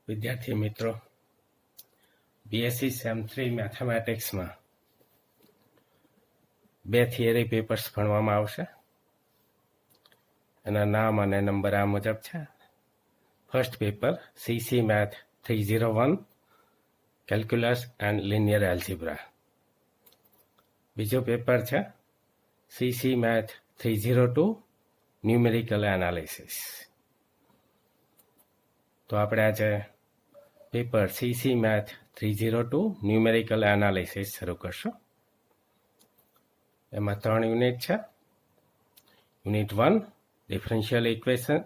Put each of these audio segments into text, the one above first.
વિદ્યાર્થી મિત્રો, BSc same 3 મેથેમેટિક્સમાં 2 theory papers ભણવામાં આવશે. એના નામ અને નંબર આ મુજબ છે. First paper CC math 301 calculus and linear algebra. બીજો પેપર છે સીસી મેથ 302 ન્યુમેરિકલ એનાલિસિસ. તો આપણે આજે paper CC math 302 numerical analysis શરૂ કરશું. એમાં 3 યુનિટ છે. Unit 1 differential equation,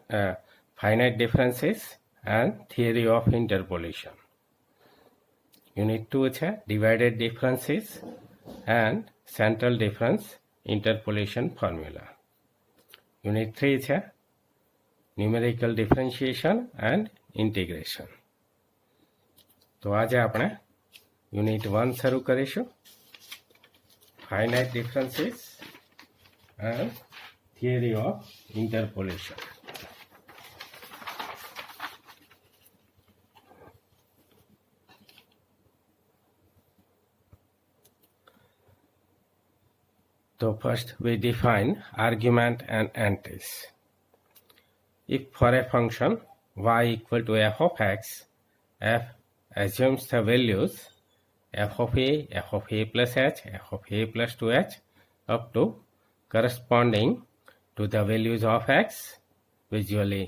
finite differences and theory of interpolation. Unit 2 છે divided differences and central difference interpolation formula. Unit 3 છે ન્યુમેરિકલ ડિફરન્શિએશન એન્ડ ઇન્ટિગ્રેશન. તો આજે આપણે યુનિટ 1 શરૂ કરીશું. Finite differences and theory of interpolation. So first we define argument and entries. If for a function y equal to f of x, f assumes the values f of a plus h, f of a plus 2h up to corresponding to the values of x, usually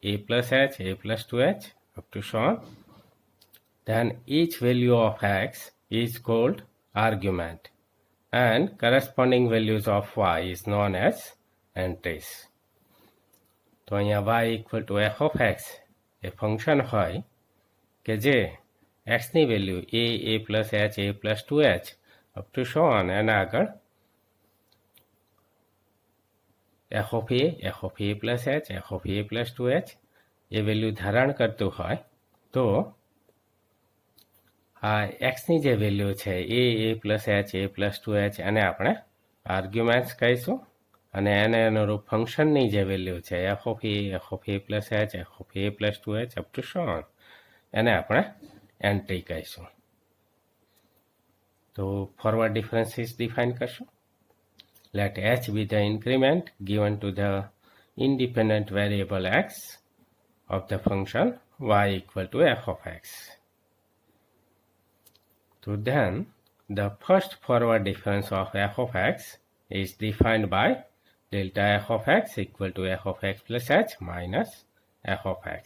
a plus h, a plus 2h up to so on, then each value of x is called argument and corresponding values of y is known as entries. તો અહીંયા y equal to f of x A function હોય કે જે xની value a plus h, a plus 2h up to so on એના આગળ f of a plus h, f of a plus 2h A value ધારણ કરતું હોય તો આ એક્સની જે વેલ્યુ છે a plus h, a plus 2h એને આપણે આર્ગ્યુમેન્ટ્સ કહીશું અને એને અનુરૂપ ફંક્શનની જે વેલ્યુ છે f of a plus h, f of a plus 2h up to so on એને આપણે એન્ટ્રી કહીશું. તો ફોરવર્ડ ડિફરન્સીસ ડિફાઇન કરશું. Let h be the increment given to the independent variable x of the function y equal to f of x. So then the first forward difference of f of x is defined by delta f of x equal to f of x plus h minus f of x.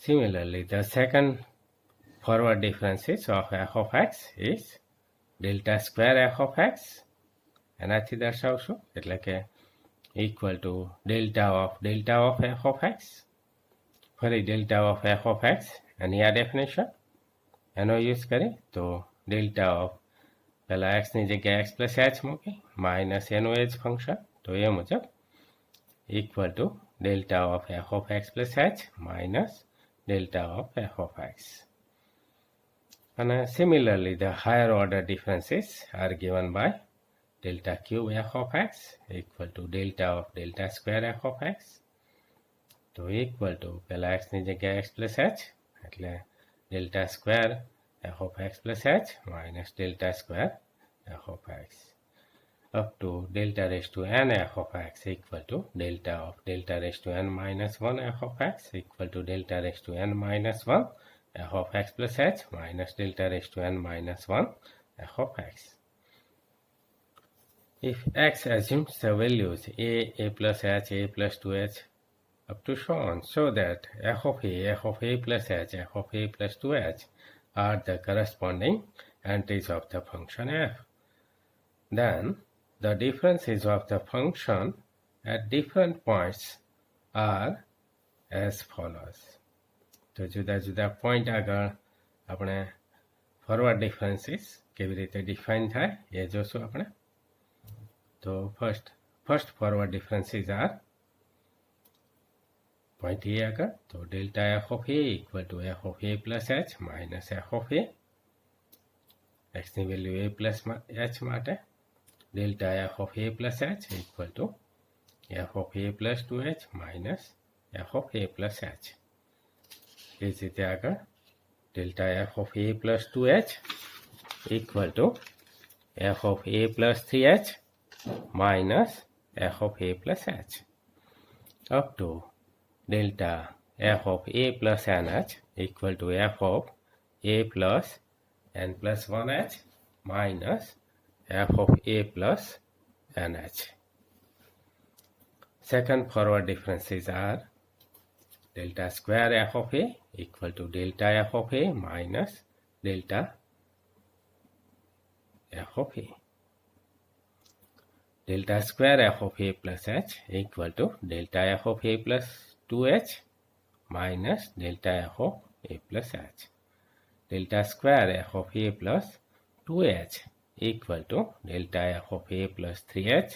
Similarly, the second forward difference of f of x is delta square f of x. એનાથી દર્શાવશું એટલે કે equal to delta of f of x. ફરી delta of f of x એની આ definition એનો use કરી તો delta of પહેલાં એક્સની જગ્યાએ x પ્લસ h મૂકી માઇનસ એનું એ જ ફંક્શન તો એ મુજબ equal to delta of f of x plus h minus delta of f of x. અને similarly the higher order differences are given by delta cube f of x equal to delta of delta square f of x. તો equal to પહેલાં એક્સની જગ્યાએ x plus h એટલે delta square f of x plus h minus delta square f of x up to delta raised to n f of x equal to delta of delta raised to n minus 1 f of x equal to delta raised to n minus 1 f of x plus h minus delta raised to n minus 1 f of x. If x assumes the values a plus h, a plus 2h up to so on, so that f of a plus h, f of a plus 2h are the corresponding entries of the function f. Then the differences of the function at different points are as follows. તો જુદા જુદા point આગળ આપણે forward differences કેવી રીતે define થાય એ જોશું આપણે. તો first forward differences are point a આગળ તો delta f of a equal to f of a plus h minus f of a. x ની વેલ્યુ a plus h માટે delta f of a plus h equal to f of a plus 2h minus f of a plus h. એ જ રીતે આગળ delta f of a plus 2h equal to f of a plus 3h minus f of a plus h up to delta f of a plus nh equal to f of a plus n plus 1h minus f of a plus nh. Second forward differences are delta square f of a equal to delta f of a minus delta f of a. Delta square f of a plus h equal to delta f of a plus 2h minus delta f of a plus h. Delta square f of a plus 2h equal to delta f of a plus 3h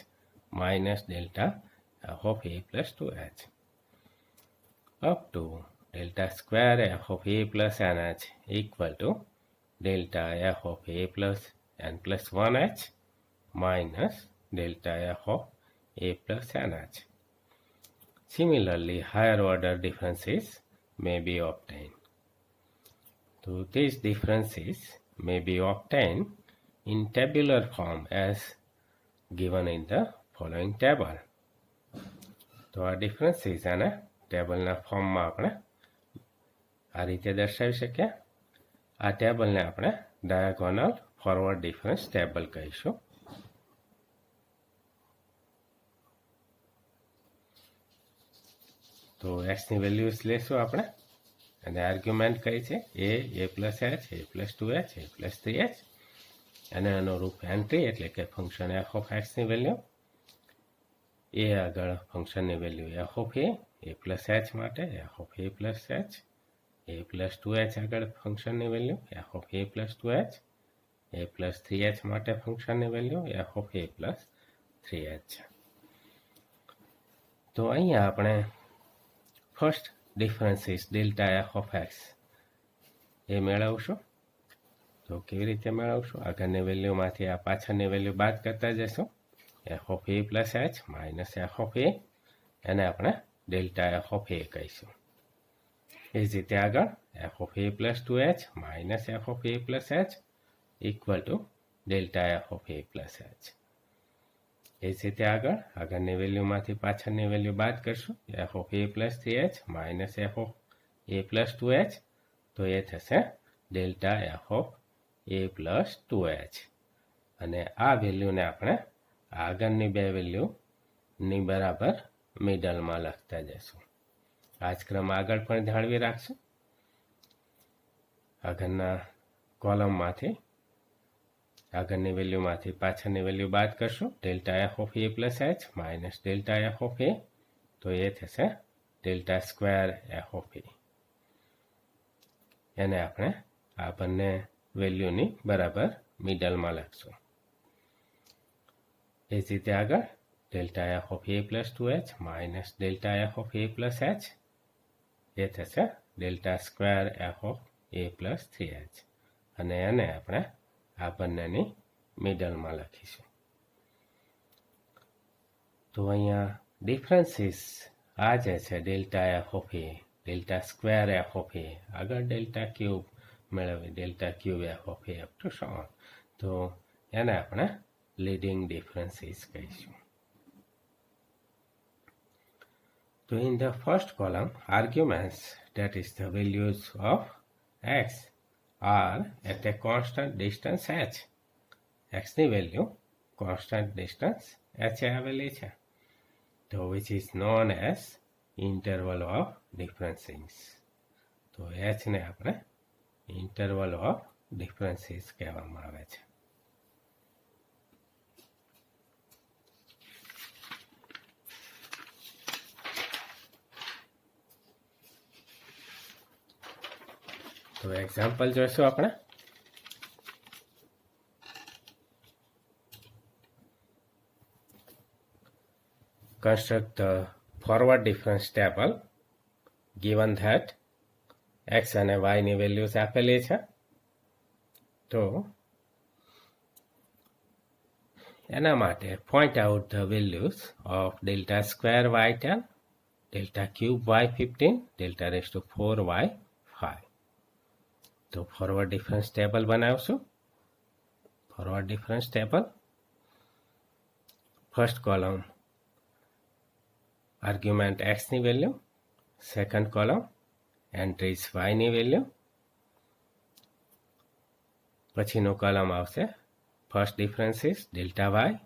minus delta f of a plus 2h up to delta square f of a plus nh equal to delta f of a plus n plus 1h minus delta f of a plus nh. Similarly, higher order differences may be obtained. So these differences may be obtained in tabular form as given in the following table. તો આ differences આને ટેબલના ફોર્મમાં આપણે આ રીતે દર્શાવી શકીએ. આ ટેબલને આપણે ડાયાગોનલ ફોરવર્ડ ડિફરન્સ ટેબલ કહીશું. તો એક્સની વેલ્યુઝ લેશું આપણે અને આર્ગ્યુમેન્ટ કઈ છે a plus h a plus 2h a plus 3h અને અનુરૂપ એન્ટ્રી એટલે કે ફંક્શન એફ ઓફ એક્સની વેલ્યુ એ આગળ ફંક્શનની value f of a plus h માટે f of a plus h a plus 2h આગળ ફંક્શનની value f of a plus 2h a plus 3h માટે ફંક્શનની value f of a plus 3h છે. તો અહીંયા આપણે first differences delta f of x એ મેળવશું. તો કેવી રીતે મેળવશું? આગળની વેલ્યુમાંથી આ પાછળની વેલ્યુ બાદ કરતા જઈશું. F of a plus h minus f of a એને આપણે ડેલ્ટા એફ ઓફ એ કહીશું. એ જ રીતે આગળ f of a plus 2h minus f of a plus h equal to delta f of a plus h. એ જ રીતે આગળની વેલ્યુમાંથી પાછળની વેલ્યુ બાદ કરશું. F of a plus 3h minus f of a plus 2h તો એ થશે delta f of a plus 2h અને આ વેલ્યુને આપણે આગળની બે વેલ્યુની બરાબર મિડલમાં લખતા જઈશું. આ જ ક્રમ આગળ પણ જાળવી રાખશું. આગળના કોલમમાંથી આગળની વેલ્યુમાંથી પાછળની વેલ્યુ બાદ કરશું. Delta f of a plus h minus delta f of a તો એ થશે delta square f of a. એને આપણે આ બંને વેલ્યુની બરાબર મિડલમાં લખશું. એ જ રીતે આગળ delta f of a plus 2h minus delta f of a plus h એ થશે delta square f of a plus 3h અને એને આપણે આ બંનેની મિડલમાં લખીશું. તો અહીંયા ડિફરન્સીસ આ જે છે delta f of a delta square f of a આગળ ડેલ્ટા ક્યુબ મેળવી delta cube f of a up to so on. તો એને આપણે લીડિંગ ડિફરન્સીસ કહીશું. તો in the first column arguments that is the values of x are at a constant distance h. x ની value constant distance h એ આવેલી છે. તો which is known as interval of differences. તો h ને આપણે interval of differences કહેવામાં આવે છે. તો એક્ઝામ્પલ જોઈશું આપણે. Construct the forward difference table given that x અને y ની વેલ્યુઝ આપેલી છે. તો એના માટે point out the values of delta square y tan delta cube y15 delta raise to 4y5. તો ફોરવર્ડ ડિફરન્સ ટેબલ બનાવશું. Forward difference table, first column argument એક્સની વેલ્યુ, સેકન્ડ કોલમ એન્ટ્રીઝ વાયની વેલ્યુ, પછીનો કોલમ આવશે first differences delta y,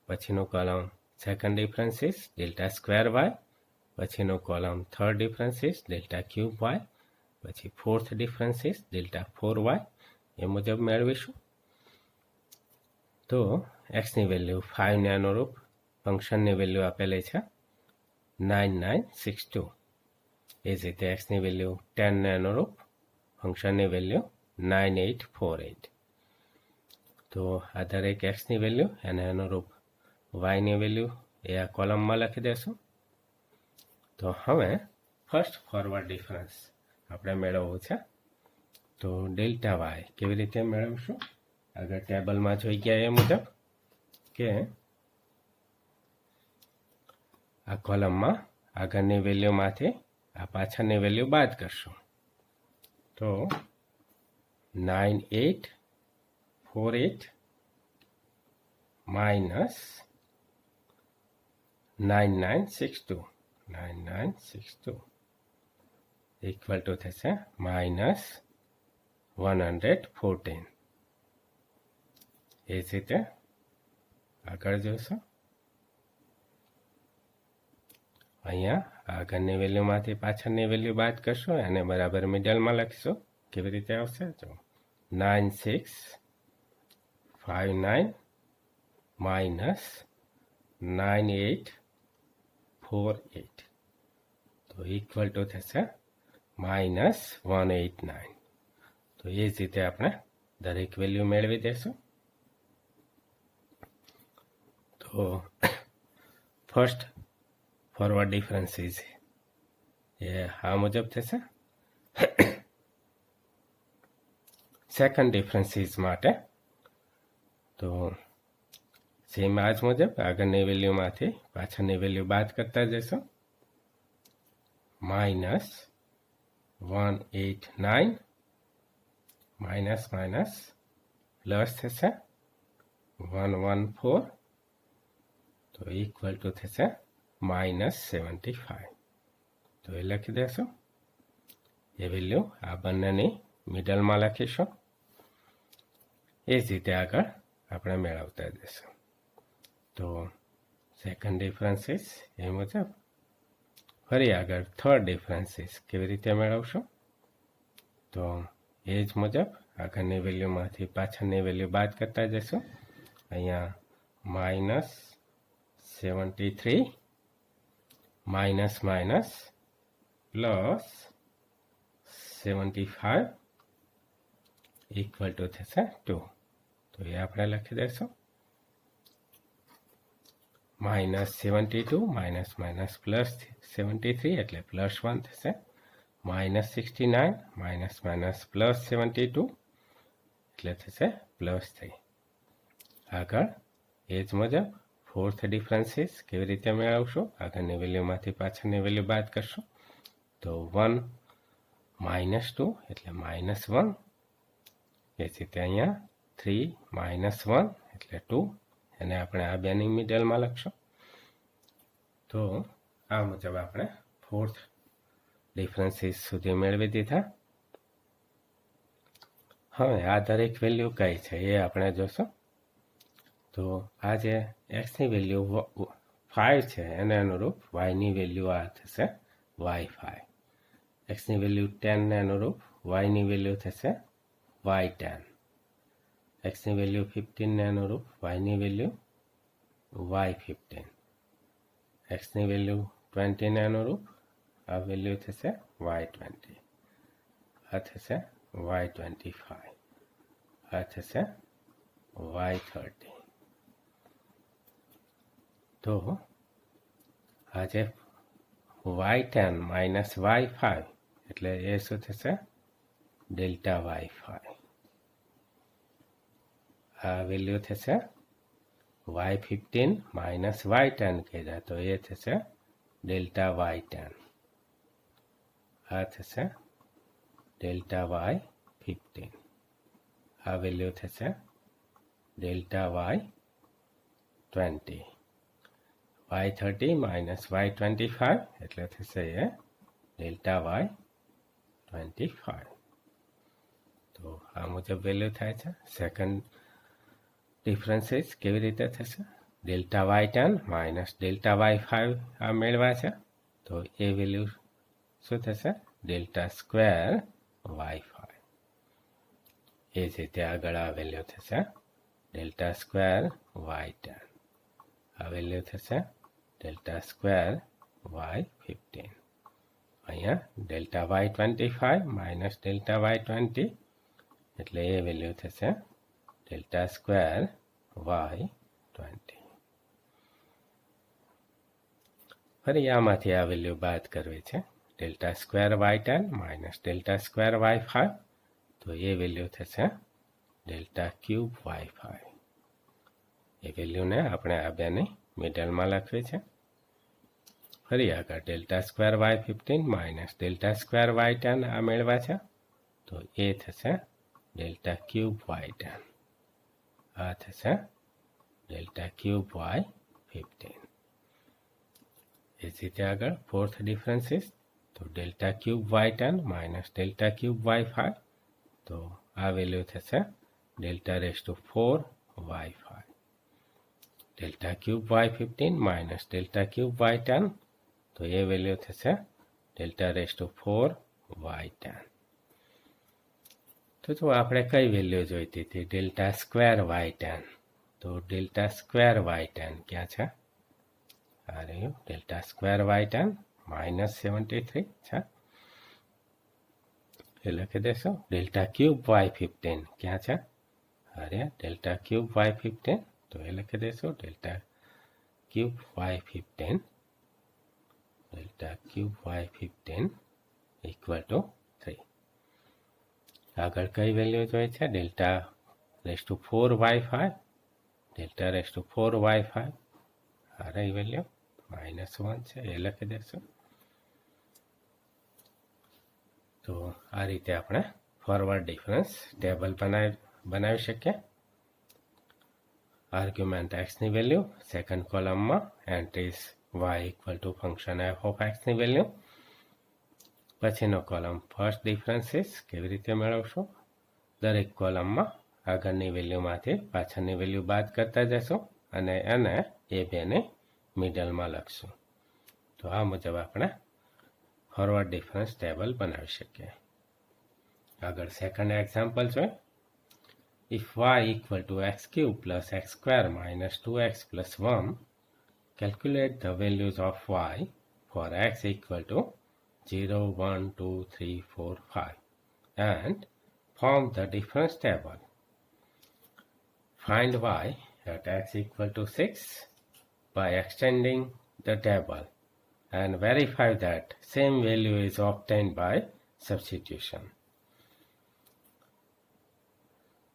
પછીનો column second differences delta square y, પછીનો column third differences delta cube y, પછી fourth differences delta 4y એ મુજબ મેળવીશું. તો એક્સની વેલ્યુ 5ને અનુરૂપ ફંક્શનની વેલ્યુ આપેલી છે 9962. એ જ રીતે એક્સની વેલ્યુ 10ને અનુરૂપ ફંક્શનની વેલ્યુ 9848. તો આ દરેક એક્સની વેલ્યુ એને અનુરૂપ વાયની વેલ્યુ એ આ કોલમમાં લખી દેશું. તો હવે ફર્સ્ટ ફોરવર્ડ ડિફરન્સ આપણે મેળવવું છે. તો ડેલ્ટા વાય કેવી રીતે મેળવશું? આગળ ટેબલમાં જોઈ ગયા એ મુજબ કે આ કોલમમાં આગળની વેલ્યુમાંથી આ પાછળની વેલ્યુ બાદ કરશું. તો 9848 માઇનસ 9962 ઇક્વલ ટુ થશે માઇનસ 114. એ જ રીતે આગળ જોઈશું. અહીંયા આગળની વેલ્યુમાંથી પાછળની વેલ્યુ બાદ કરશું, એને બરાબર મિડલમાં લખીશું. કેવી રીતે આવશે? જો 9659 માઇનસ 9848 તો ઇક્વલ ટુ થશે માઇનસ 189. તો એ જ રીતે આપણે દરેક વેલ્યુ મેળવી દઈશું. તો ફર્સ્ટ ફોરવર્ડ ડિફરન્સીસ એ આ મુજબ થશે. સેકન્ડ ડિફરન્સીસ માટે તો સેમ આ જ મુજબ આગળની વેલ્યુમાંથી પાછળની વેલ્યુ બાદ કરતા જઈશું. માઇનસ 189 માઇનસ માઇનસ પ્લસ થશે 114 તો ઇક્વલ ટુ થશે માઇનસ 75. તો એ લખી દેશું. એ વેલ્યુ આ બંનેની મિડલમાં લખીશું. એ જ રીતે આગળ આપણે મેળવતા જઈશું. તો સેકન્ડ ડિફરન્સીસ એ મુજબ ફરી આગળ થર્ડ ડિફરન્સીસ કેવી રીતે મેળવશું? તો એ જ મુજબ આગળની વેલ્યુમાંથી પાછળની વેલ્યુ બાદ કરતા જઈશું. અહીંયા minus 73 minus minus plus 75 equal to થશે 2. તો એ આપણે લખી દઈશું. માઇનસ 72 માઇનસ માઇનસ પ્લસ 73 એટલે પ્લસ 1 થશે. માઇનસ 69 માઇનસ માઇનસ પ્લસ 72 એટલે થશે પ્લસ 3. આગળ એ જ મુજબ ફોર્થ ડિફરન્સીસ કેવી રીતે મેળવશું? આગળની વેલ્યુમાંથી પાછળની વેલ્યુ બાદ કરશું. તો 1 માઇનસ 2 એટલે માઇનસ 1. એ જ રીતે અહીંયા 3 માઇનસ 1 એટલે 2. એને આપણે આ બેની મિડલમાં લખશું. તો આ મુજબ આપણે ફોર્થ ડિફરન્સીસ સુધી મેળવી દીધા. હવે આ દરેક વેલ્યુ કઈ છે એ આપણે જોશું. તો આ જે એક્સની વેલ્યુ 5 છે એને અનુરૂપ વાયની વેલ્યુ આ થશે y5. એક્સની વેલ્યુ 10ને અનુરૂપ વાયની વેલ્યુ થશે y10. એક્સની વેલ્યુ 15ને અનુરૂપ વાયની વેલ્યુ y15. એક્સની વેલ્યુ 20ને અનુરૂપ આ વેલ્યુ થશે y20. આ થશે y25. આ થશે y30. તો આ જે y10 માઇનસ y5 એટલે એ શું થશે? Delta y5. આ વેલ્યુ થશે y15 માઇનસ y10 કીધા તો એ થશે ડેલ્ટા વાય 10 આ થશે ડેલ્ટા વાય 15 આ વેલ્યુ થશે delta y 20 y 30 minus y 25 એટલે થશે એ ડેલ્ટા વાય 25 તો આ મુજબ વેલ્યુ થાય છે સેકન્ડ ડિફરન્સીસ કેવી રીતે થશે delta y 10 minus delta y 5 આ મેળવા છે તો એ વેલ્યુ શું થશે ડેલ્ટા સ્ક્વેર વાય 5 એ જ રીતે આગળ આ વેલ્યુ થશે ડેલ્ટા સ્ક્વેર વાય 10 આ વેલ્યુ થશે ડેલ્ટા સ્ક્વેર વાય 15 અહીંયા delta y 25 minus delta y 20 એટલે એ વેલ્યુ થશે ડેલ્ટા સ્ક્વેર વાય 20 ફરી આમાંથી આ વેલ્યુ બાદ કરવી છે delta square y 10 minus delta square y 5 તો એ વેલ્યુ થશે ડેલ્ટા ક્યુબ વાય 5 એ વેલ્યુને આપણે આ બેની મિડલમાં લખવી છે ફરી આગળ delta square y 15 minus delta square y 10 આ મેળવા છે તો એ થશે ડેલ્ટા ક્યુબ વાય 10 આ થશે ડેલ્ટા ક્યુબ વાય 15 એ જ રીતે આગળ ફોર્થ ડિફરન્સીસ તો delta cube y 10 minus delta cube y 5 તો આ વેલ્યુ થશે delta raise to 4 y 5 delta cube y 15 minus delta cube y 10 તો એ વેલ્યુ થશે ડેલ્ટા રેઝ ટુ 4 વાય 10 તો જો આપણે કઈ વેલ્યુ જોઈતી હતી ડેલ્ટા સ્ક્વેર વાય 10 તો ડેલ્ટા સ્ક્વેર વાય 10 ક્યાં છે આ રહ્યું ડેલ્ટા સ્ક્વેર વાય 10 માઇનસ 73 છે એ લખી દેશો ડેલ્ટા ક્યુબ વાય 15 ક્યાં છે અરે ડેલ્ટા ક્યુબ વાય 15 તો એ લખી દેશો delta cube y 15 delta cube y 15 equal to 3 આગળ કઈ વેલ્યુ જોઈએ છે delta raise to 4 y 5 delta raise to 4 y 5 આ રહી વેલ્યુ -1 છે એ લખી દેશો તો આ રીતે આપણે ફોરવર્ડ ડિફરન્સ ટેબલ બનાવી શકીએ આર્ગ્યુમેન્ટ એક્સની વેલ્યુ સેકન્ડ કોલમમાં entries y equal to function f of એક્સની વેલ્યુ પછીનો કોલમ ફર્સ્ટ ડિફરન્સીસ કેવી રીતે મેળવશો દરેક કોલમમાં આગળની વેલ્યુમાંથી પાછળની વેલ્યુ બાદ કરતા જશો અને એને એ બેને મિડલમાં લખશું તો આ મુજબ આપણે ફોરવર્ડ ડિફરન્સ ટેબલ બનાવી શકીએ આગળ સેકન્ડ એક્ઝામ્પલ જોઈએ if y equal to x cube plus x square minus 2x plus 1 calculate the values of y for x equal to 0 1 2 3 4 5 and form the difference table find y at x equal to 6 by extending the table and verify that same value is obtained by substitution.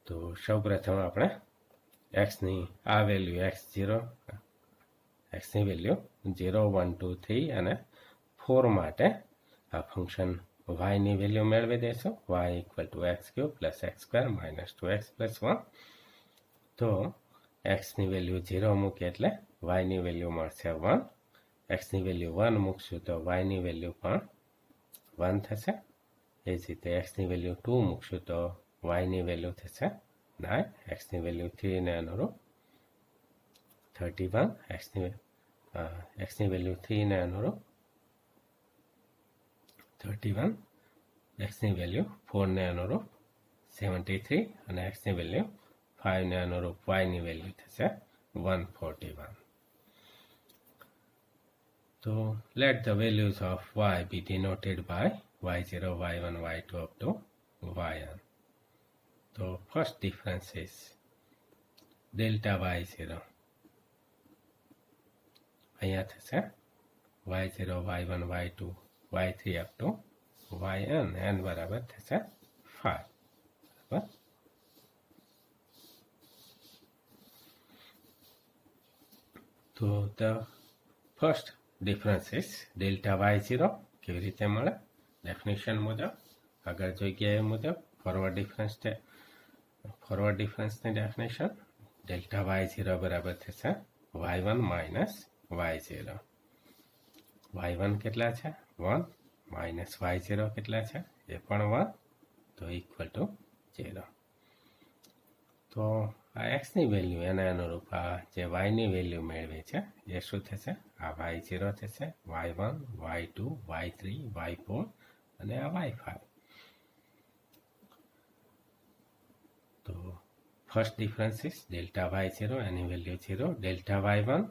તો સૌપ્રથમ આપણે એક્સની આ value એક્સની value 0 1 2 3 અને 4 માટે આ function વાયની value મેળવી દેશો y equal to x cube plus x square minus 2x plus 1 તો એક્સની વેલ્યુ 0 મૂકીએ એટલે વાયની વેલ્યુ મળશે 1 એક્સની વેલ્યુ 1 મૂકશું તો વાયની વેલ્યુ પણ 1 થશે એ જ રીતે એક્સની વેલ્યુ 2 મૂકશું તો વાયની વેલ્યુ થશે 9 એક્સની વેલ્યુ 3 ને અનુરૂપ 31 એક્સની વેલ્યુ 3 ને અનુરૂપ 31 એક્સની વેલ્યુ 4 ને અનુરૂપ 73 અને એક્સની વેલ્યુ 5 ને અનુરૂપ વાયની વેલ્યુ થશે 141 તો let the values of y be denoted by y0 y1 y2 up to yn તો first difference is delta y0 અહીંયા થશે y0 y1 y2 y3 up to yn n બરાબર થશે 5 બરાબર તો the first difference is delta y0 કેવી રીતે મળે ડેફિનેશન મુજબ આગળ જોઈ ગયા એ મુજબ ફોરવર્ડ ડિફરન્સની ડેફિનેશન ડેલ્ટા y0 બરાબર થશે y1 માઇનસ y0. y1 કેટલા છે 1 માઇનસ y0 કેટલા છે એ પણ 1 તો ઇક્વલ ટુ 0. તો આ એક્સની વેલ્યુ એના અનુરૂપ આ જે વાયની વેલ્યુ મેળવી છે એ શું થશે આ y0 થશે y1 y2 y3 y4 અને આ y5. તો first difference is delta y0 any value 0 delta y1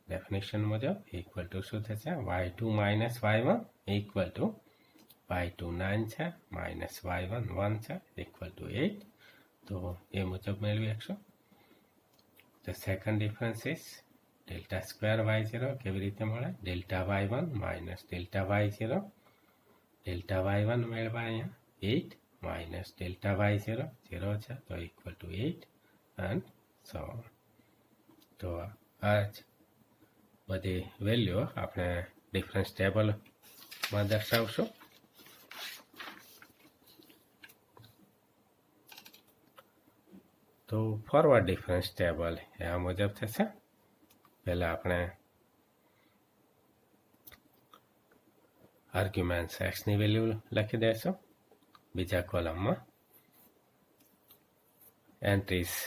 definition મુજબ ઇક્વલ ટુ શું થશે y2 minus y1 equal to y2 9 છે માઇનસ y1 1 છે ઇક્વલ ટુ 8. તો એ મુજબ મેળવી શકશો. The second difference is delta square y0 કેવી રીતે મળે delta y1 minus delta y0. Delta y1 મેળવા અહીંયા 8 માઇનસ ડેલ્ટા y0 0 છે તો equal to 8 and so on. તો આ જ બધી વેલ્યુ આપણે ડિફરન્સ ટેબલમાં દર્શાવશું. તો ફોરવર્ડ ડિફરન્સ ટેબલ એ આ મુજબ થશે. પહેલાં આપણે આર્ગ્યુમેન્ટ્સ એક્સની વેલ્યુ લખી દઈશું. બીજા કોલમમાં entries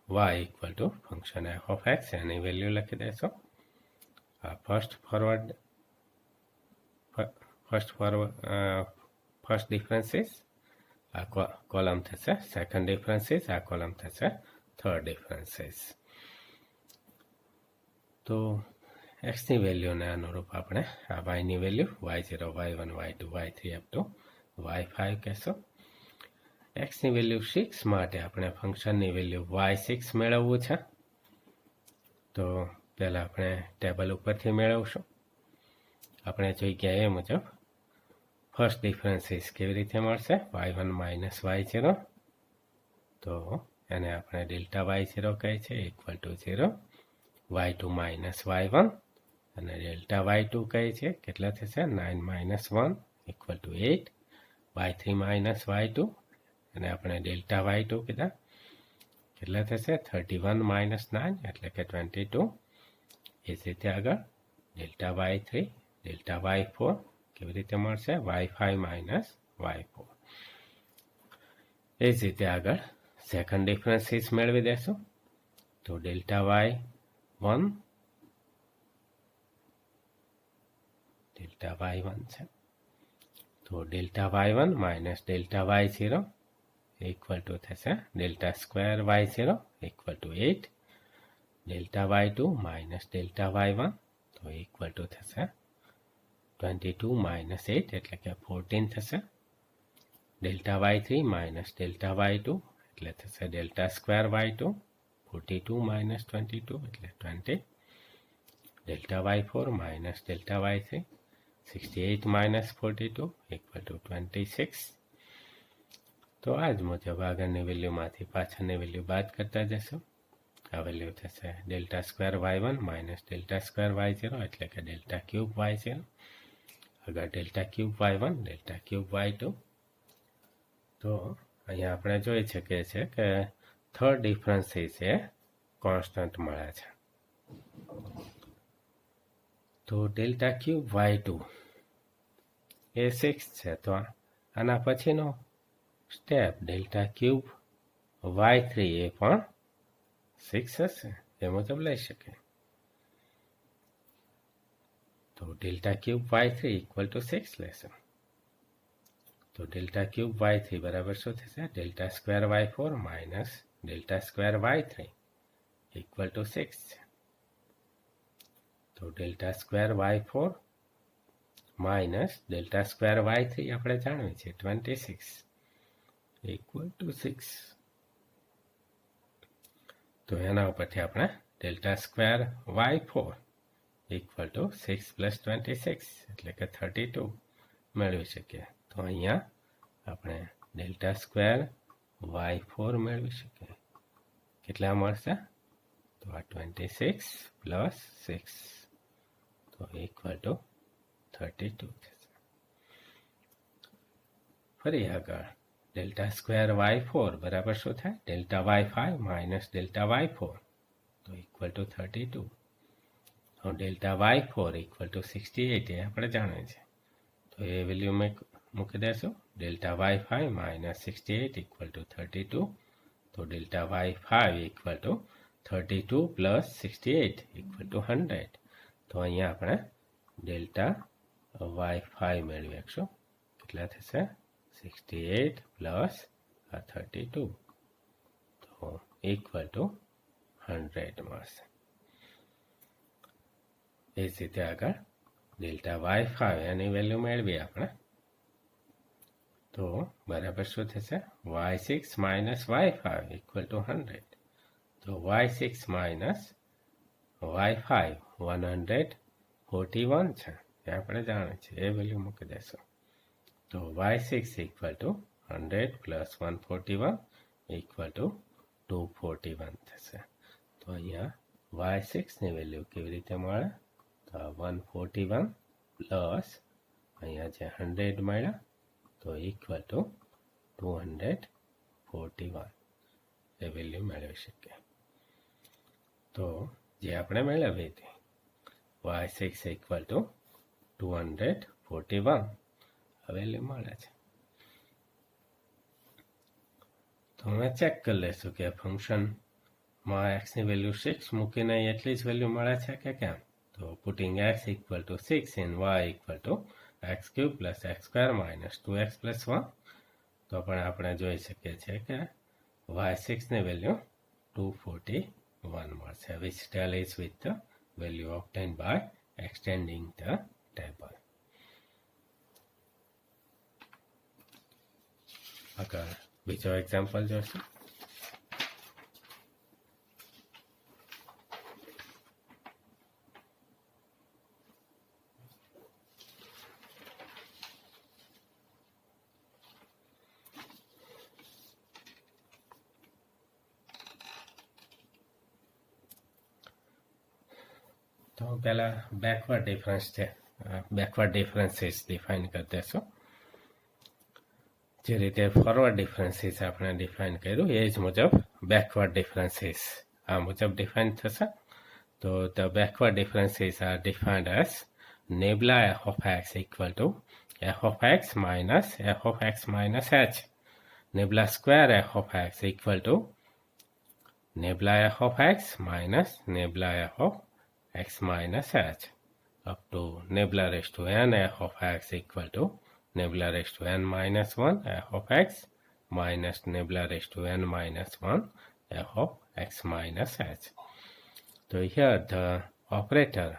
y equal to function f of x any value લખી દઈશું. આ ફર્સ્ટ ડિફરન્સીસ આ કોલમ થશે. સેકન્ડ ડિફરન્સીસ આ કોલમ થશે થર્ડ ડિફરન્સીસ. તો એક્સની વેલ્યુને અનુરૂપ આપણે આ વાયની value y0 y1 y2 y3 up to y5 કહેશું. એક્સની વેલ્યુ 6 માટે આપણે ફંક્શનની વેલ્યુ y6 મેળવવું છે. તો પહેલાં આપણે ટેબલ ઉપરથી મેળવશું. આપણે જોઈ ગયા એ મુજબ ફર્સ્ટ ડિફરન્સીસ કેવી રીતે મળશે y1 માઇનસ y0. તો એને આપણે ડેલ્ટા y0 કહે છે equal to 0. y2 minus y1 અને ડેલ્ટા y2 કહે છે કેટલા થશે 9 minus 1 equal to 8. y3 minus y2 અને આપણે ડેલ્ટા y2 કીધા કેટલા થશે 31 માઇનસ 9 એટલે કે 22. એ જ રીતે આગળ ડેલ્ટા y3 ડેલ્ટા y4 કેવી રીતે મળશે y5 માઇનસ y4. એ જ રીતે આગળ સેકન્ડ ડિફરન્સીસ મેળવી દેશું. તો ડેલ્ટા y1 છે. તો delta y1 minus delta y0 equal to થશે delta square y0 equal to 8. Delta y2 minus delta y1 તો ઇક્વલ ટુ થશે 22 માઇનસ 8 એટલે કે 14 થશે. Delta y3 minus delta y2 એટલે થશે ડેલ્ટા સ્ક્વેર y2 42 માઇનસ 22 એટલે 20. Delta y4 minus delta y3 68 minus 42 equal to 26. તો આ જ મુજબ આગળની વેલ્યુમાંથી પાછળની વેલ્યુ બાદ કરતા જશું. આ વેલ્યુ થશે delta square y1 minus delta square y0 એટલે કે ડેલ્ટા ક્યુબ y0. આગળ delta cube y1 delta cube y2. તો અહીંયા આપણે જોઈ શકીએ છીએ કે થર્ડ ડિફરન્સીસ એ કોન્સ્ટન્ટ મળે છે. તો ડેલ્ટા ક્યુબ y2 એ 6 છે. તો આના પછીનો સ્ટેપ ડેલ્ટા ક્યુબ y3 એ પણ 6 હશે એ મુજબ લઈ શકીએ. તો delta cube y3 equal to 6 લેશું. તો ડેલ્ટા ક્યુબ y3 બરાબર શું થશે delta square y4 minus delta square y3 equal to 6 છે. તો delta square y4 minus delta square y3 આપણે જાણવી છે 26 ઇક્વલ ટુ 6. તો એના ઉપરથી આપણે delta square y4 equal to 6 plus 26 એટલે કે 32 મેળવી શકીએ. તો અહીંયા આપણે ડેલ્ટા સ્ક્વેર y4 મેળવી શકીએ. કેટલા મળશે તો આ 26 પ્લસ 6 તો તો ઇક્વલ ટુ 32 થશે. ફરી આગળ ડેલ્ટા સ્ક્વેર y4 બરાબર શું થાય? Delta y5 minus delta y4 તો ઇક્વલ ટુ 32. હવે ડેલ્ટા y4 ઇક્વલ ટુ 68 એ આપણે જાણીએ છીએ, તો એ વેલ્યુ મૂકી દેશું. Delta y5 minus 68 equal to 32. તો delta y5 equal to 32 plus 68 equal to 100. તો અહીંયા આપણે ડેલ્ટા y5 મેળવી શકશું. કેટલા થશે? 68 પ્લસ 32 તો ઇક્વલ ટુ 100 મળશે. એ જ રીતે આગળ ડેલ્ટા y5 એની વેલ્યુ મેળવીએ આપણે, તો બરાબર શું થશે? y6 minus y5 equal to 100. તો y6 માઇનસ y5 141 છે, એ આપણે જાણીએ છીએ, એ વેલ્યુ મૂકી દેશું. તો y6 equal to 100 plus 141 equal to 241 થશે. તો અહીંયા y6ની વેલ્યુ કેવી રીતે મળે? તો 141 પ્લસ અહીંયા જે 100 મળ્યા તો ઇક્વલ ટુ 241 એ વેલ્યુ મેળવી શકીએ. તો જે આપણે મેળવી હતી y6 ઇક્વલ ટુ 241 વેલ્યુ મળે છે. તો અમે ચેક કરી લઈશું કે ફંક્શનમાં એક્સની વેલ્યુ 6 મૂકીને એટલી જ વેલ્યુ મળે છે કે કેમ. તો putting x equal two 6 in y equal two x cube plus x square minus 2x plus 1, તો પણ આપણે જોઈ શકીએ છીએ કે y6ની વેલ્યુ 241 મળશે, which tallies with the value obtained by extending the table. આગળ બીજો એક્ઝામ્પલ જોઈશું. તો પહેલા બેકવર્ડ ડિફરન્સ છે, બેકવર્ડ ડિફરન્સીસ ડિફાઇન કરી દેશું. જે રીતે ફોરવર્ડ ડિફરન્સીસ આપણે ડિફાઇન કર્યું એ જ મુજબ બેકવર્ડ ડિફરન્સીસ આ મુજબ ડિફાઇન થશે. તો the backward differences are defined as nabla f of x equal to f of x minus f of x minus h. Nebula square f of x equal to nebula f of x minus nebula f of x minus h up to nebula raised to n f of x equal to nebula raised to n minus 1 f of x minus nebula raised to n minus 1 f of x minus h. So here the operator,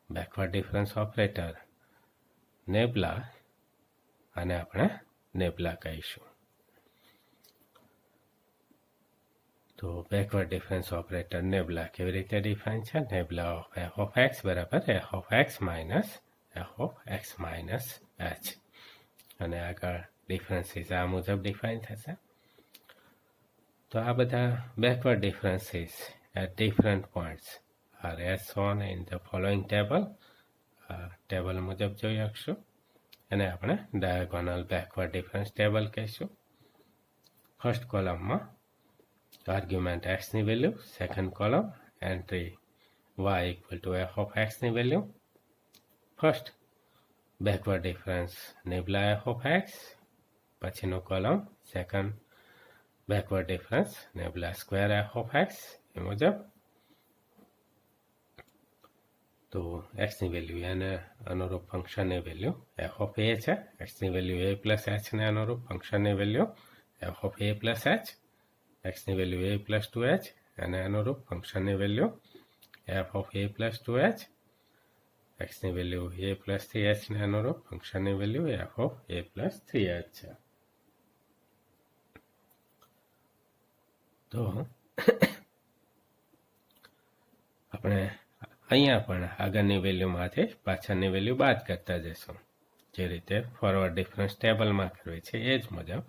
backward difference operator nebula અને આપણે nebula કહીશું. તો backward difference operator નેબલા કેવી રીતે define છે? નેબલા of f of x બરાબર f of x minus f of x minus h. અને આગળ ડિફરન્સીસ આ મુજબ ડિફાઇન થશે. તો આ બધા backward differences at different points are as shown in the following table. Table મુજબ જોઈ શકશું. એને આપણે ડાયાગોનલ બેકવર્ડ ડિફરન્સ ટેબલ કહીશું. ફર્સ્ટ કોલમમાં આર્ગ્યુમેન્ટ એક્સની value, second column entry y equal to f of xની value. First backward difference nabla f of x, પછીનો column second backward difference nabla square f of x એ મુજબ. તો એક્સની value એને અનુરૂપ ફંક્શનની વેલ્યુ f of a છે, એક્સની વેલ્યુ a પ્લસ hને અનુરૂપ ફંક્શનની value f of a plus h, એક્સની વેલ્યુ a પ્લસ 2h એને અનુરૂપ ફંક્શનની value f of a plus 2h, એક્સની વેલ્યુ a પ્લસ 3hને અનુરૂપ ફંક્શનની value f of a plus 3h છે. તો આપણે અહીંયા પણ આગળની વેલ્યુમાંથી પાછળની વેલ્યુ બાદ કરતા જઈશું. જે રીતે ફોરવર્ડ ડિફરન્સ ટેબલમાં કરવી છે એ જ મુજબ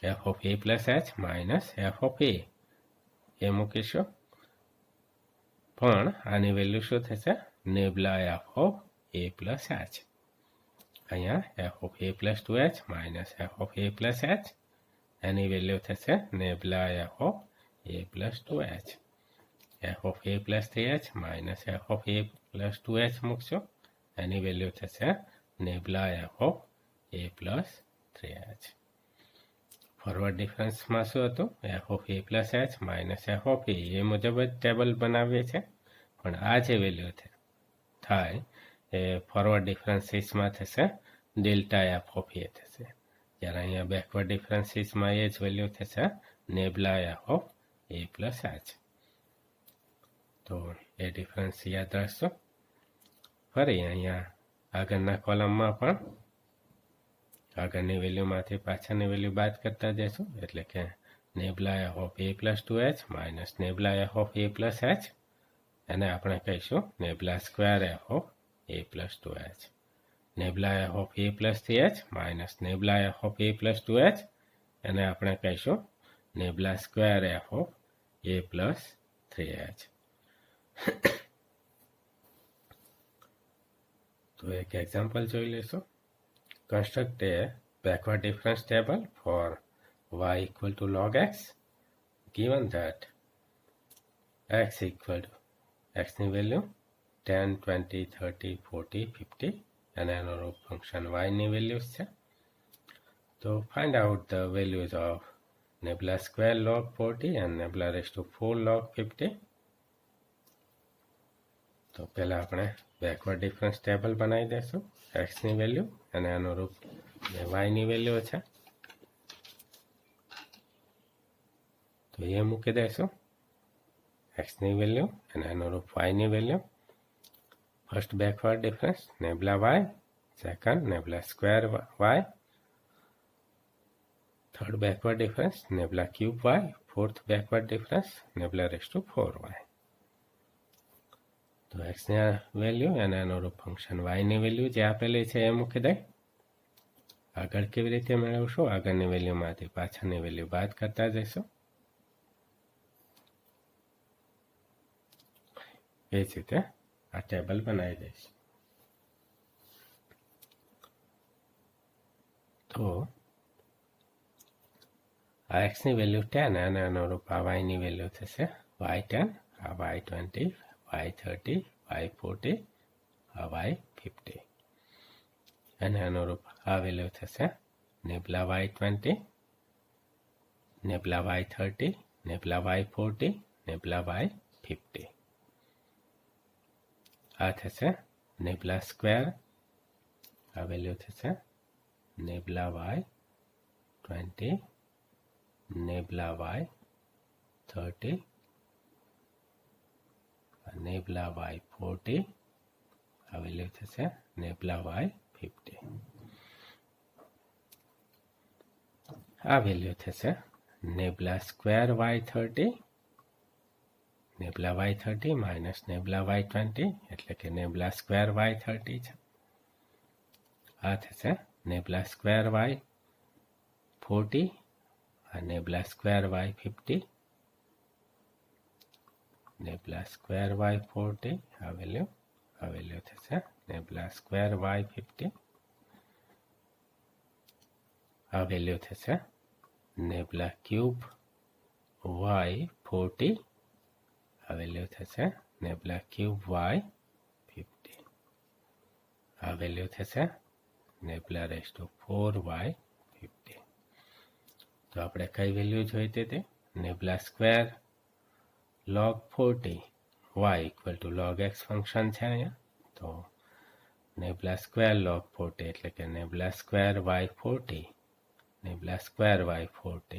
f of a plus h minus f of a એ મૂકીશું. પણ આની વેલ્યુ શું થશે? Nabla f of a plus h. અહીંયા f of a plus 2h minus f of a plus h, એની વેલ્યુ થશે nabla f of a plus 2h. F of a plus 3h minus f of a plus 2h મૂકશો, એની value થશે nabla f of a plus 3h. Forward ડિફરન્સમાં શું હતું? F of a plus h minus f of a મુજબ જ table બનાવીએ છીએ, પણ આ જે વેલ્યુ થાય એ ફોરવર્ડ ડિફરન્સીસમાં થશે ડેલ્ટા એફ ઓફ એ થશે, જ્યારે અહીંયા બેકવર્ડ ડિફરન્સીસમાં એ જ વેલ્યુ થશે nabla f of a plus h. તો એ ડિફરન્સ યાદ રાખશો. ફરી અહીંયા આગળના કોલમમાં પણ આગળની વેલ્યુમાંથી પાછળની વેલ્યુ બાદ કરતા જઈશું, એટલે કે nabla f of a plus 2h minus nabla f of a plus h, એને આપણે કહીશું nabla square f of a plus 2h. Nabla f of a plus 3h minus nabla f of a plus 2h, એને આપણે કહીશું nabla square f of a plus 3h. તો એક example જોઈ લઈશું. Construct a backward difference table for y equal to log x, given that x equal to x ની value 10, 20, 30, 40, 50 અને અનુરૂપ ફંક્શન y ની વેલ્યુઝ છે. તો find out the values of nebula square log 40 and nebula raised to 4 log 50. તો પહેલા આપણે backward difference table બનાવી દઈશું. x ની વેલ્યુ અને અનુરૂપ y ની વેલ્યુ છે, તો એ મૂકી દઈશું. x ની વેલ્યુ અને અનુરૂપ y ની value. First backward difference nabla y, second nabla square y, third backward difference nabla cube y, fourth backward difference nabla raise to 4y. તો x ની વેલ્યુ અને અનુરૂપ ફંક્શન y ની વેલ્યુ જે આપેલી છે એ મૂકી દઈ. આગળ કેવી રીતે મેળવશું? આગળની વેલ્યુમાંથી પાછળની વેલ્યુ બાદ કરતા જઈશું. એ જ રીતે આ ટેબલ બનાવી દઈશું. તો આ x ની વેલ્યુ 10 અને અનુરૂપ આ y ની વેલ્યુ થશે y10, આ y20, y30, y40, આ y50. અને અનુરૂપ આ વેલ્યુ થશે નેબ્લા y20, નેબ્લા y30, નેબ્લા y40, નેબ્લા y50. આ થશે નેબ્લા સ્ક્વેર, આ વેલ્યુ થશે નેબ્લા y20, નેબ્લા y30, નેબ્લા y40, આ વેલ્યુ થશે નેબ્લા y50. આ વેલ્યુ થશે નેબ્લા square y30, નેબ્લા y30 minus નેબ્લા y20, એટલે કે નેબ્લા સ્ક્વેર y30 છે. આ થશે નેબ્લા સ્ક્વેર y40, આ નેબ્લા સ્ક્વેર y50, નેબ્લા સ્ક્વેર y40, આ વેલ્યુ થશે નેબ્લા સ્ક્વેર y50. આ વેલ્યુ થશે નેબ્લા ક્યુબ y40, આ વેલ્યુ થશે નેબ્લા ક્યુબ y50. આ વેલ્યુ થશે નેબ્લા રેઝ ટુ 4y50. તો આપણે કઈ વેલ્યુ જોઈતી હતી? Nabla square log 40 y equal to log x function છે અહીંયા. તો નેબ્લા સ્ક્વેર log 40 એટલે કે નેબ્લા સ્ક્વેર y40, નેબ્લા સ્ક્વેર y40.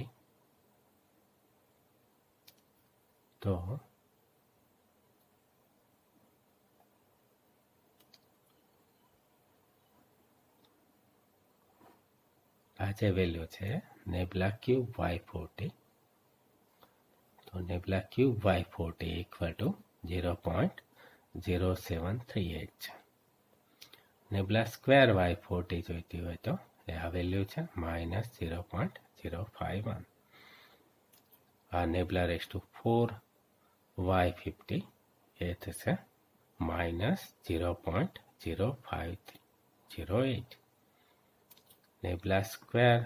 તો આ જે વેલ્યુ છે નેબ્લા ક્યુબ y40, તો નેબ્લા ક્યુબ y40 ઇક્વલ ટુ 0.0738 છે. નેબ્લા સ્ક્વેર y40 જોઈતી હોય તો એ આ વેલ્યુ છે -0.051. આ નેબ્લા રેઝ ટુ 4y50 એ થશે -0.0508. નેબલા સ્ક્વેર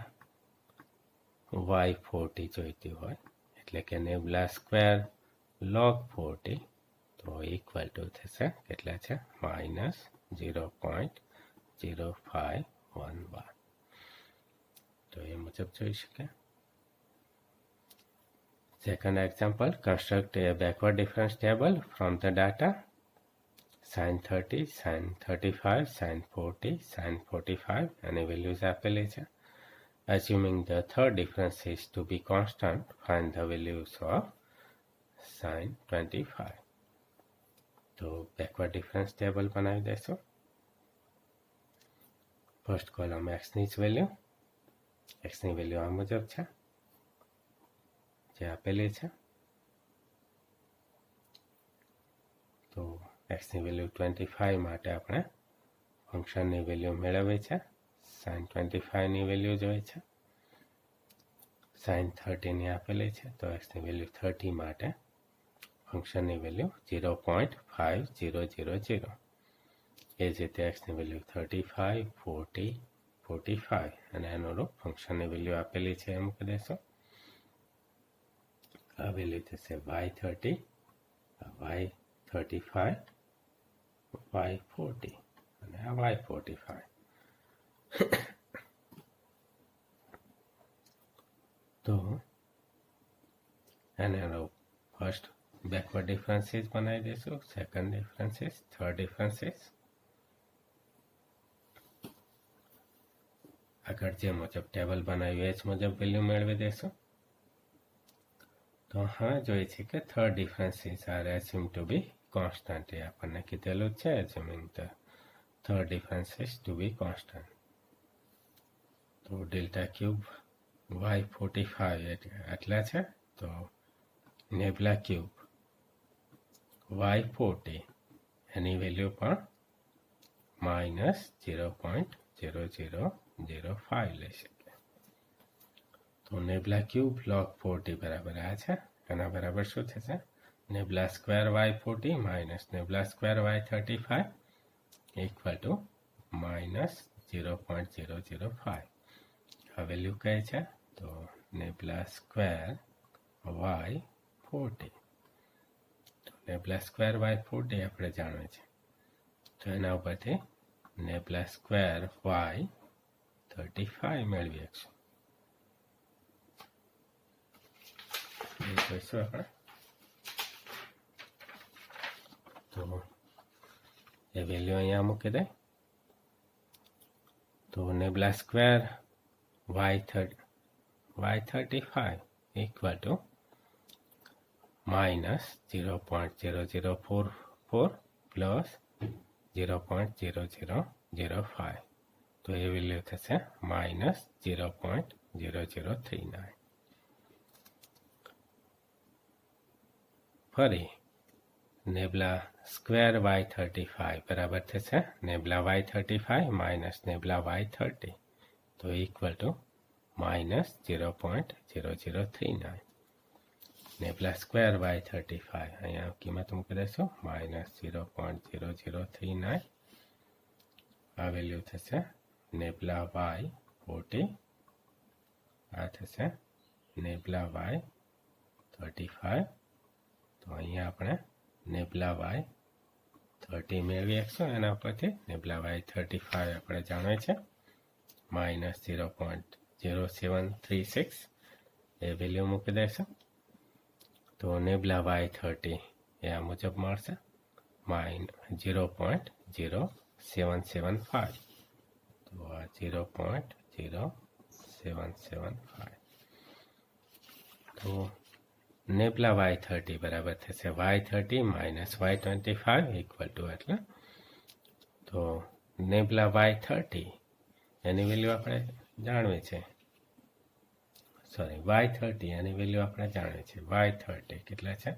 y40 જોઈતી હોય એટલે કે નેબલા સ્ક્વેર log 40 તો ઇક્વલ ટુ થશે કેટલા છે -0.0511. તો એ મુજબ જોઈ શકે. Second example, construct a backward difference table from the data sin 30, sin 35, sin 40, sin 45 અને values આપેલી છે. Assuming the third difference is to be constant, find the values of sin 25. તો backward difference table બનાવી દેશો. First column x ની જ value, x ની value આ મુજબ છે જે આપેલી છે. તો x ની વેલ્યુ 25 માટે આપણે ફંક્શનની વેલ્યુ મેળવવી છે. sin 25 ની વેલ્યુ જોઈએ છે. sin 30 ની આપેલી છે તો x ની વેલ્યુ 30 માટે ફંક્શનની વેલ્યુ 0.5000. એ જ રીતે x ની વેલ્યુ 35, 40, 45 અને અનુરૂપ ફંક્શનની વેલ્યુ આપેલી છે એ મૂકી દેશો. આ વેલ્યુ થશે y30, y35, y40 અને આ y45. તો એને ફર્સ્ટ બેકવર્ડ ડિફરન્સીસ બનાવી દઈશું, સેકન્ડ ડિફરન્સીસ, થર્ડ ડિફરન્સીસ. આગળ જે મુજબ ટેબલ બનાવ્યું એ જ મુજબ વેલ્યુ મેળવી દઈશું. તો હવે જોઈએ છે કે third differences are assume to be constant. એ આપણને કીધેલું છે assuming the third differences to be constant. તો ડેલ્ટા ક્યુબ y45 આટલા છે. તો નેબલા ક્યુબ y40 એની વેલ્યુ પણ -0.0005 લઈ શકીએ. તો નેબલા ક્યુબ log 40 બરાબર આ છે. એના બરાબર શું થશે? Nabla square y40 minus nabla square y35 equal to -0.005. આ વેલ્યુ કઈ છે? તો નેબલા સ્ક્વેર y40. તો નેબલા સ્ક્વેર y40 આપણે જાણવું છે. તો એના ઉપરથી નેબલા સ્ક્વેર y35 મેળવી શકશું. જોઈશું આપણે. તો એ વેલ્યુ અહીંયા મૂકી દે. તો nabla square y35 equal to -0.0044 plus 0.0005. તો એ વેલ્યુ થશે -0.0039. ફરી નેબલા સ્ક્વેર y35 બરાબર થશે નેબલા y35 માઇનસ નેબલા y30. તો ઇક્વલ ટુ -0.0039. નેબલા સ્ક્વેર y35 અહીંયા કિંમત મૂકી દઈશું -0.0039. આ વેલ્યુ થશે નેબલા y40. આ થશે નેબલા y35. તો અહીંયા આપણે નેબલા y30 મેળવી શકશું. એના પરથી નેબલા y35 આપણે જાણીએ છે -0.0736. એ વેલ્યુ મૂકી દઈશું. તો નેબલા y30 એ આ મુજબ મળશે -0.0775. તો આ 0.0775. તો નેબલા y30 બરાબર થશે y30 minus y25 equal to એટલે. તો નેબલા y30 એની વેલ્યુ આપણે જાણવી છે. y30 એની વેલ્યુ આપણે જાણવી છે. y30 કેટલા છે?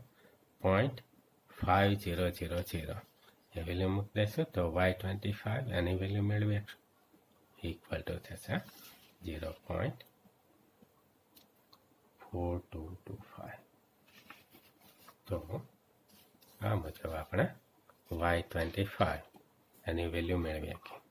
0.5000. એ વેલ્યુ મૂકી દઈશું. તો y25 એની વેલ્યુ મેળવી ઇક્વલ ટુ થશે 0.4225. તો આ મુજબ આપણે y25 એની વેલ્યુ મેળવી શકીએ.